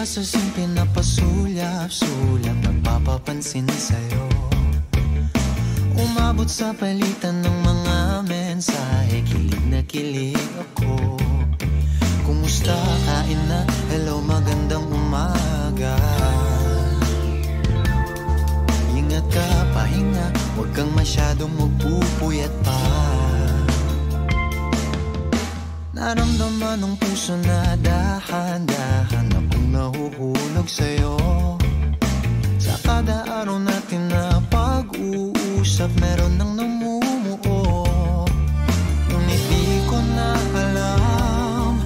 sa simple na pasulyap-sulyap, nagpapapansin sa'yo. Umabot sa palitan ng mga mensahe, kilig na kilig ako. Kumusta, kain na, hello, magandang umaga. Ingat ka, pahinga, huwag kang masyadong magpupuyat pa. Naramdaman ng puso na dahan-dahan akong nahuhulog sa'yo. Sa kada araw natin na pag-uusap, meron nang namumuo. Ngunit di ko na alam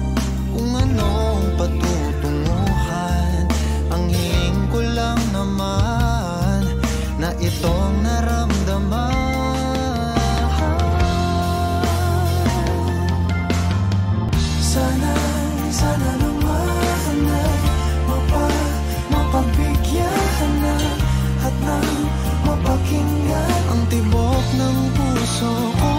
kung anong patutunguhan. Ang hiling ko lang naman na itong naramdaman. Sana naman ay mapagbigyan na at nang mapakinggan ang tibok ng puso ko.